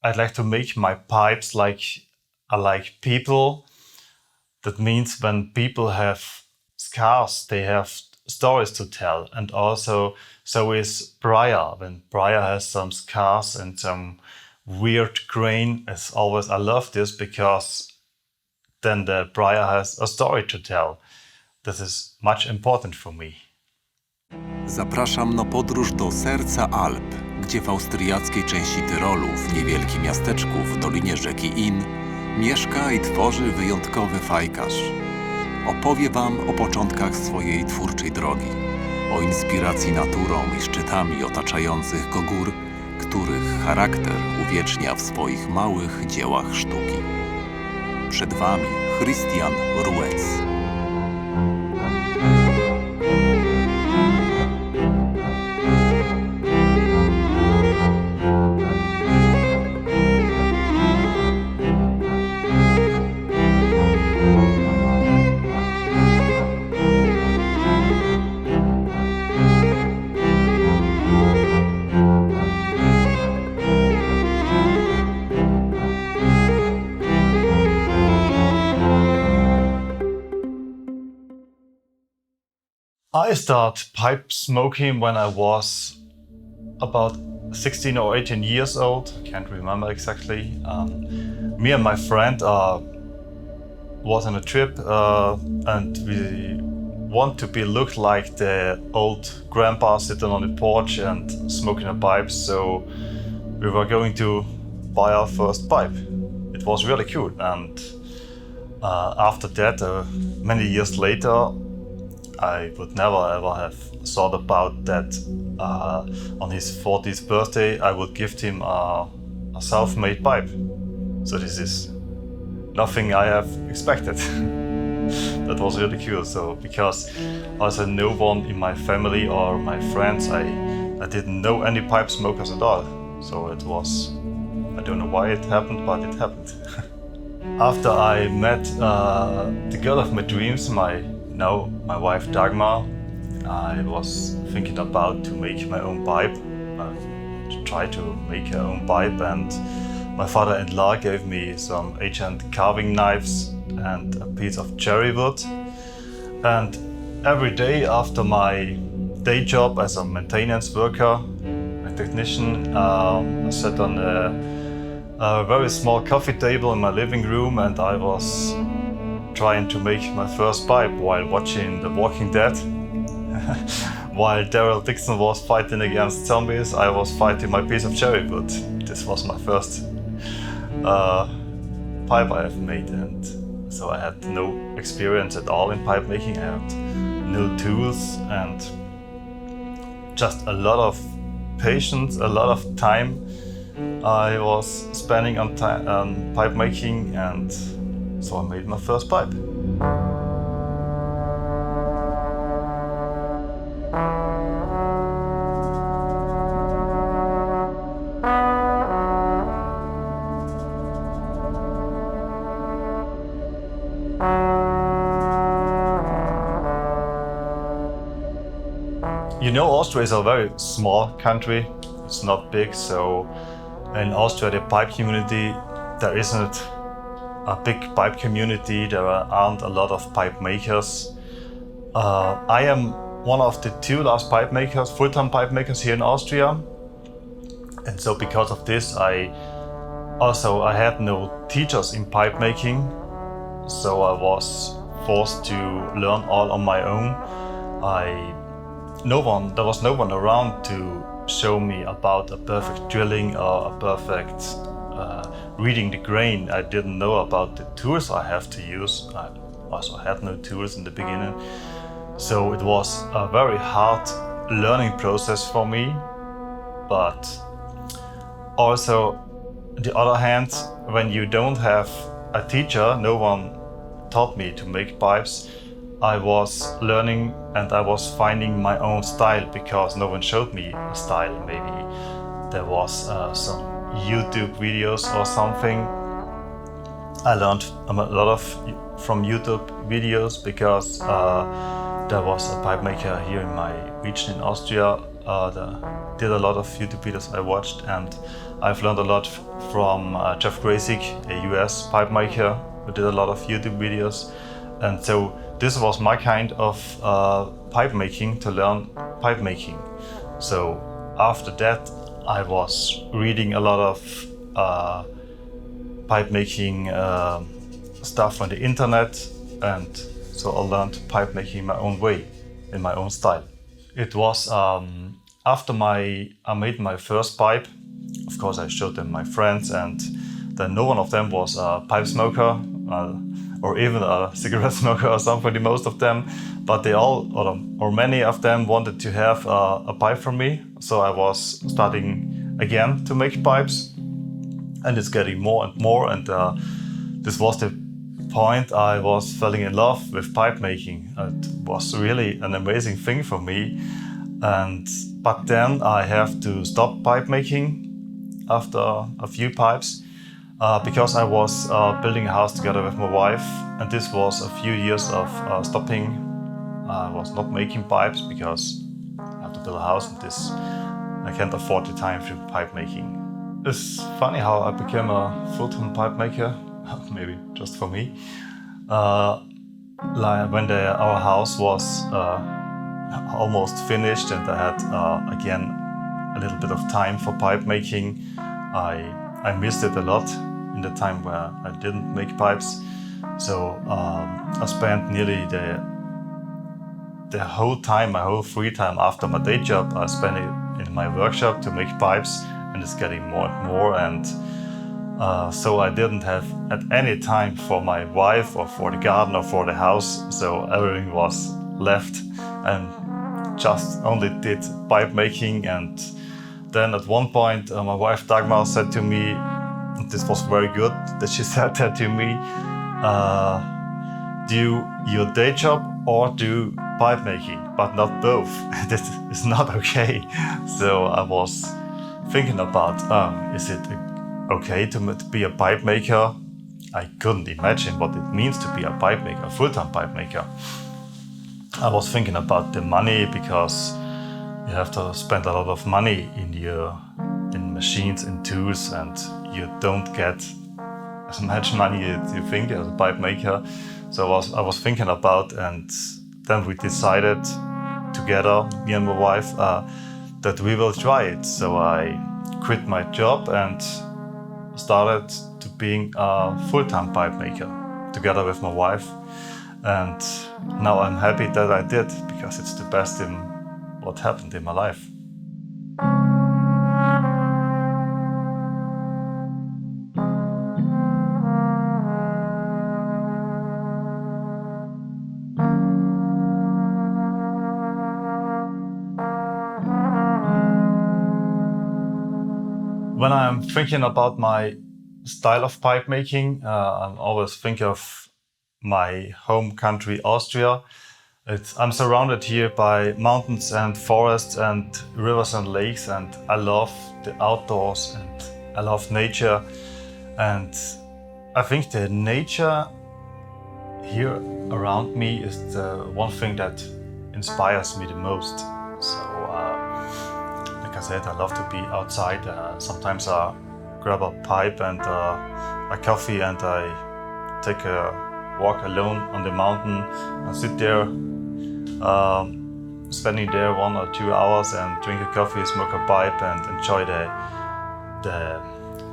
I'd like to make my pipes like people. That means when people have scars, they have stories to tell. And also, so is Briar. When Briar has some scars and some weird grain, as always, I love this because then the Briar has a story to tell. This is much important for me. Zapraszam na podróż do serca Alp, gdzie w austriackiej części Tyrolu, w niewielkim miasteczku w dolinie rzeki Inn, mieszka i tworzy wyjątkowy fajkarz. Opowie Wam o początkach swojej twórczej drogi, o inspiracji naturą i szczytami otaczających go gór, których charakter uwiecznia w swoich małych dziełach sztuki. Przed Wami Christian Ruec. I started pipe smoking when I was about 16 or 18 years old. I can't remember exactly. Me and my friend was on a trip and we want to look like the old grandpa sitting on the porch and smoking a pipe. So we were going to buy our first pipe. It was really cool. And after that, many years later, I would never ever have thought about that on his 40th birthday I would gift him a self-made pipe. So this is nothing I have expected. That was really cool. So because also no one in my family or my friends, I didn't know any pipe smokers at all. So it was, I don't know why it happened, but it happened. After I met the girl of my dreams, my wife Dagmar, I was thinking about to make my own pipe, to try to make a own pipe, and my father-in-law gave me some ancient carving knives and a piece of cherry wood. And every day after my day job as a maintenance worker, a technician, I sat on a very small coffee table in my living room and I was trying to make my first pipe while watching The Walking Dead. While Daryl Dixon was fighting against zombies, I was fighting my piece of cherry wood. This was my first pipe I have made, and so I had no experience at all in pipe making. I had no tools and just a lot of patience, a lot of time I was spending on pipe making, and so I made my first pipe. You know, Austria is a very small country. It's not big, so in Austria, the pipe community, there isn't a big pipe community. There aren't a lot of pipe makers. I am one of the two last pipe makers, full-time pipe makers here in Austria. And so because of this, I had no teachers in pipe making. So I was forced to learn all on my own. There was no one around to show me about a perfect drilling or a perfect reading the grain. I didn't know about the tools I have to use. I also had no tools in the beginning. So it was a very hard learning process for me. But also, on the other hand, when you don't have a teacher, no one taught me to make pipes, I was learning and I was finding my own style because no one showed me a style. Maybe there was some YouTube videos or something. I learned a lot from YouTube videos because there was a pipe maker here in my region in Austria did a lot of YouTube videos I watched, and I've learned a lot from Jeff Graysick, a US pipe maker who did a lot of YouTube videos. And so this was my kind of pipe making, to learn pipe making. So after that, I was reading a lot of pipe making stuff on the internet, and so I learned pipe making my own way, in my own style. It was after I made my first pipe. Of course, I showed them my friends, and then no one of them was a pipe smoker or even a cigarette smoker or something, most of them, but they all, or many of them, wanted to have a pipe from me. So I was starting again to make pipes, and it's getting more and more, and this was the point I was falling in love with pipe making. It was really an amazing thing for me, but then I have to stop pipe making after a few pipes because I was building a house together with my wife, and this was a few years of stopping. I was not making pipes because I have to build a house, and this I can't afford the time for pipe making. It's funny how I became a full-time pipe maker, maybe just for me. Like when our house was almost finished, and I had again a little bit of time for pipe making, I missed it a lot in the time where I didn't make pipes. So I spent nearly the whole time, my whole free time after my day job, I spent it in my workshop to make pipes, and it's getting more and more. And so I didn't have at any time for my wife or for the garden or for the house. So everything was left, and just only did pipe making. And then at one point, my wife Dagmar said to me, this was very good that she said that to me, do your day job or do pipe making, but not both. This is not okay. So I was thinking about, is it okay to be a pipe maker? I couldn't imagine what it means to be a pipe maker, a full-time pipe maker. I was thinking about the money, because you have to spend a lot of money in machines and tools, and you don't get as much money as you think as a pipe maker. So I was thinking about, and then we decided together, me and my wife, that we will try it. So I quit my job and started to being a full-time pipe maker together with my wife. And now I'm happy that I did, because it's the best in what happened in my life. When I'm thinking about my style of pipe making, I'm always thinking of my home country, Austria. I'm surrounded here by mountains and forests and rivers and lakes, and I love the outdoors and I love nature. And I think the nature here around me is the one thing that inspires me the most. So, like I said, I love to be outside. Sometimes I grab a pipe and a coffee, and I take a walk alone on the mountain and sit there, spending there 1 or 2 hours and drink a coffee, smoke a pipe, and enjoy the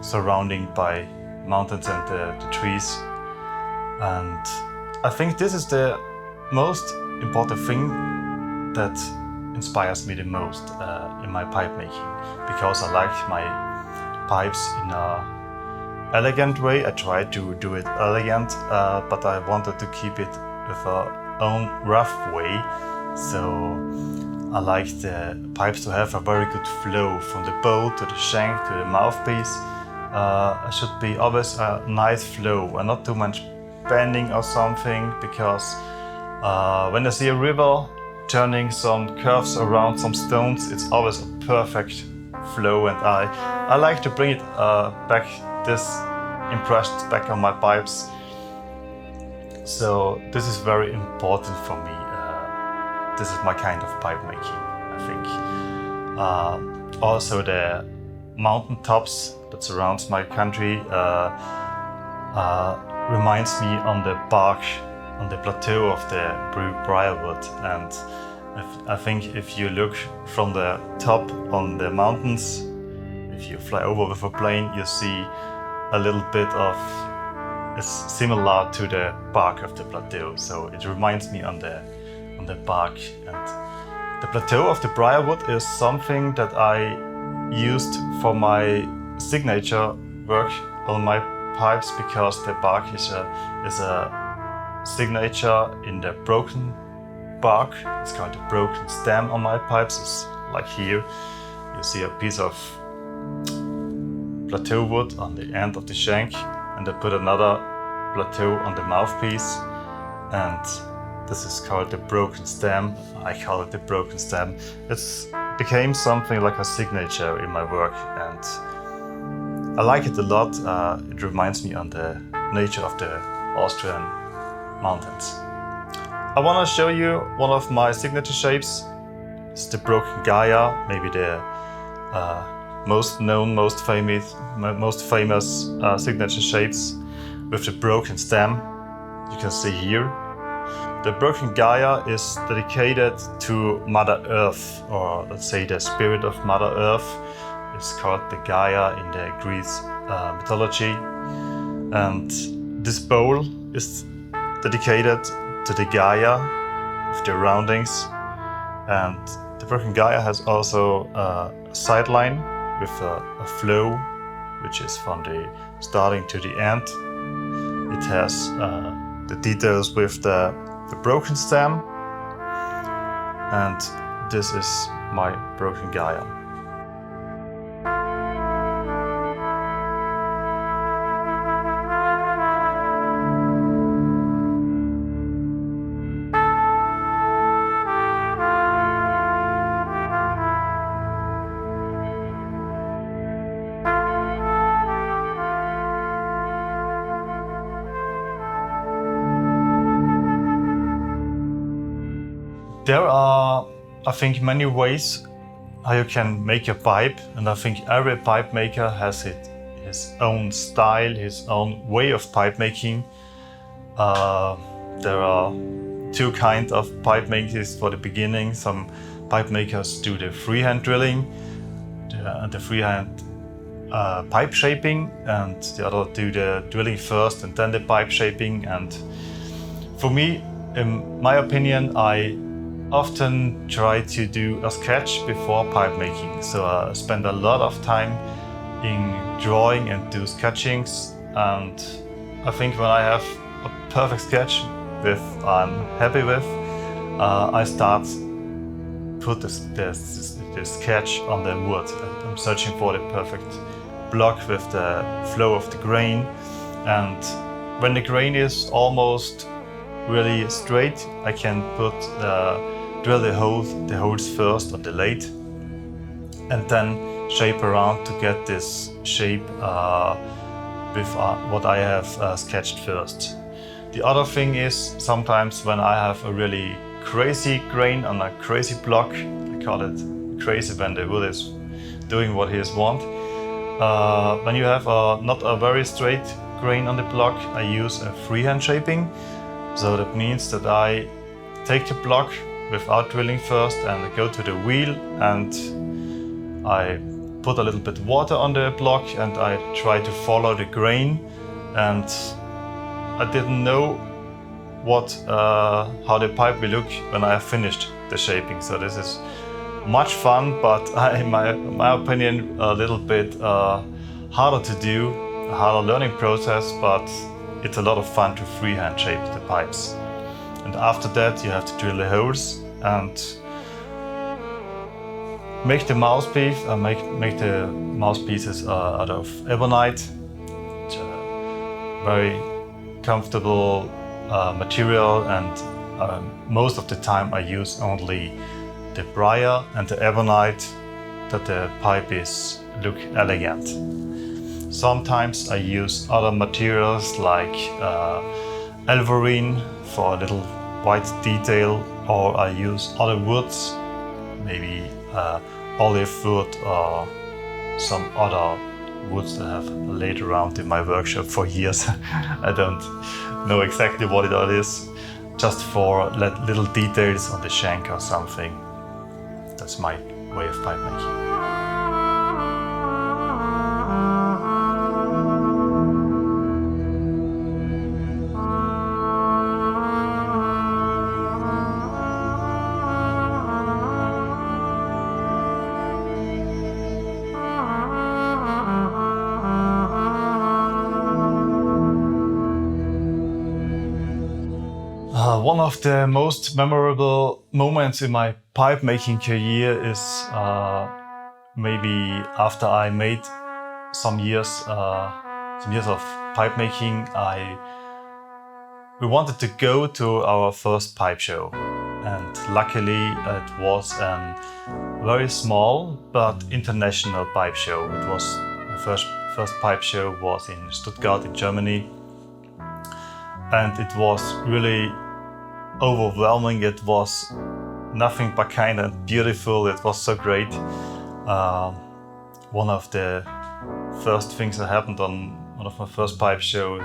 surrounding by mountains and the trees. And I think this is the most important thing that inspires me the most in my pipe making, because I like my pipes in a elegant way. I try to do it elegant, but I wanted to keep it with a own rough way. So I like the pipes to have a very good flow from the bowl to the shank to the mouthpiece. It should be always a nice flow and not too much bending or something, because when I see a river turning some curves around some stones, it's always a perfect flow, and I like to bring it back, this impressed back on my pipes. So this is very important for me. This is my kind of pipe making, I think. Also the mountain tops that surrounds my country reminds me on the bark, on the plateau of the briarwood. And I think if you look from the top on the mountains, if you fly over with a plane, you see a little bit of, it's similar to the bark of the plateau. So it reminds me on the bark. And the plateau of the briarwood is something that I used for my signature work on my pipes, because the bark is a signature in the broken bark. It's called the broken stem on my pipes. It's like here, you see a piece of plateau wood on the end of the shank, and I put another plateau on the mouthpiece, and this is called the broken stem. I call it the broken stem. It's became something like a signature in my work, and I like it a lot. It reminds me on the nature of the Austrian mountains. I want to show you one of my signature shapes. It's the broken Gaia, maybe the most known, most famous signature shapes with the broken stem. You can see here. The broken Gaia is dedicated to Mother Earth, or let's say the spirit of Mother Earth. It's called the Gaia in the Greek mythology. And this bowl is dedicated to the Gaia with the roundings. And the broken Gaia has also a sideline with a flow, which is from the starting to the end. It has the details with the broken stem, and this is my broken Gaia. There are, I think, many ways how you can make a pipe, and I think every pipe maker has his own style, his own way of pipe making. There are two kinds of pipe makers for the beginning. Some pipe makers do the freehand drilling, the freehand pipe shaping, and the other do the drilling first and then the pipe shaping. And for me, in my opinion, I often try to do a sketch before pipe making. So I spend a lot of time in drawing and do sketchings, and I think when I have a perfect sketch with I'm happy with, I start put the sketch on the wood. I'm searching for the perfect block with the flow of the grain, and when the grain is almost really straight, I can drill the holes first on the lathe, and then shape around to get this shape with what I have sketched first. The other thing is, sometimes when I have a really crazy grain on a crazy block, I call it crazy when the wood is doing what he wants. When you have not a very straight grain on the block, I use a freehand shaping. So that means that I take the block without drilling first and go to the wheel, and I put a little bit of water on the block and I try to follow the grain. And I didn't know how the pipe will look when I have finished the shaping. So this is much fun, but in my opinion, a little bit harder to do, a harder learning process, but it's a lot of fun to freehand shape the pipes. And after that, you have to drill the holes and make the mouthpiece. Make the mouthpieces out of ebonite, which very comfortable material. And most of the time, I use only the briar and the ebonite, that the pipe look elegant. Sometimes I use other materials like Elverine for a little white detail, or I use other woods, maybe olive wood or some other woods that I have laid around in my workshop for years. I don't know exactly what it all is, just for little details on the shank or something. That's my way of pipe making. One of the most memorable moments in my pipe making career is maybe after I made some years of pipe making. We wanted to go to our first pipe show, and luckily it was a very small but international pipe show. It was the first pipe show was in Stuttgart in Germany, and it was really overwhelming. It was nothing but kind and beautiful. It was so great. One of the first things that happened on one of my first pipe show,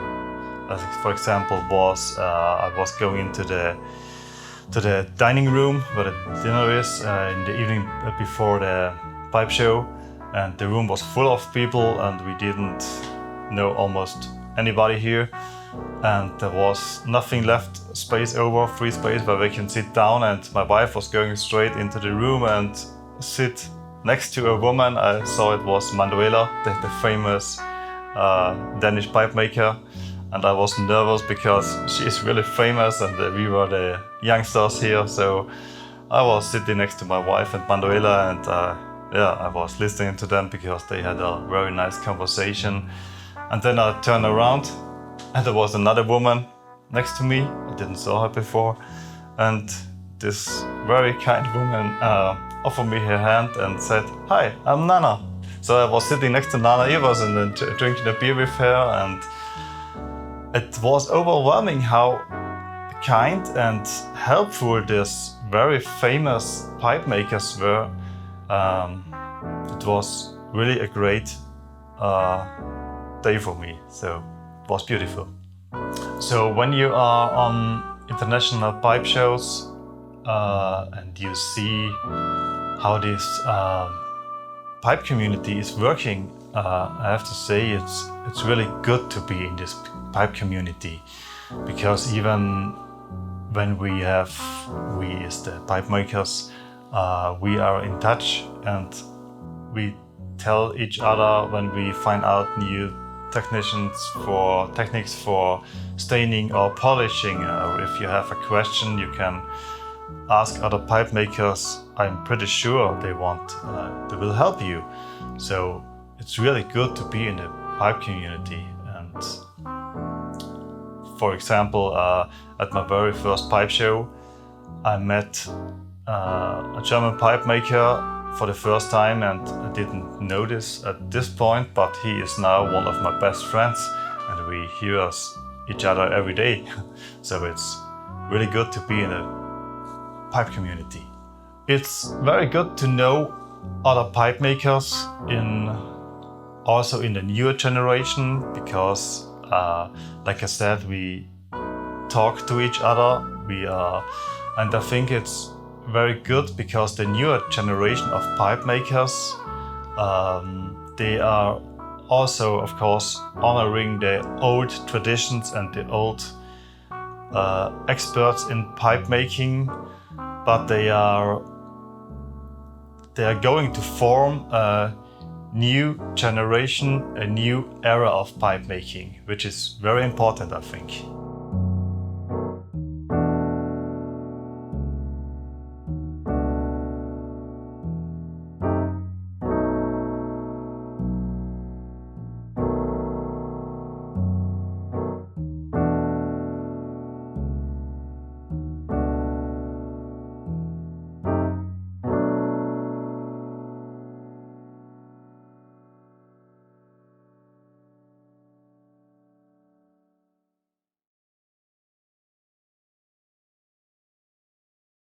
for example, was I was going into the dining room where the dinner is in the evening before the pipe show, and the room was full of people, and we didn't know almost anybody here. And there was nothing left, free space where we can sit down, and my wife was going straight into the room and sit next to a woman. I saw it was Manuela, the famous Danish pipe maker, and I was nervous because she is really famous and we were the youngsters here. So I was sitting next to my wife and Manuela, and I was listening to them because they had a very nice conversation. And then I turned around, and there was another woman next to me. I didn't saw her before. And this very kind woman offered me her hand and said, "Hi, I'm Nana." So I was sitting next to Nana Ivers and drinking a beer with her. And it was overwhelming how kind and helpful these very famous pipe makers were. It was really a great day for me. So was beautiful. So when you are on international pipe shows and you see how this pipe community is working, I have to say it's really good to be in this pipe community, because even when we as the pipe makers, we are in touch and we tell each other when we find out new techniques for staining or polishing. If you have a question, you can ask other pipe makers. I'm pretty sure they will help you. So it's really good to be in the pipe community. And for example, at my very first pipe show, I met a German pipe maker for the first time, and I didn't notice at this point, but he is now one of my best friends, and we hear each other every day. So it's really good to be in a pipe community. It's very good to know other pipe makers also in the newer generation, because like I said, we talk to each other. And I think it's very good because the newer generation of pipe makers, they are also, of course, honoring the old traditions and the old experts in pipe making, but they are going to form a new generation, a new era of pipe making, which is very important, I think.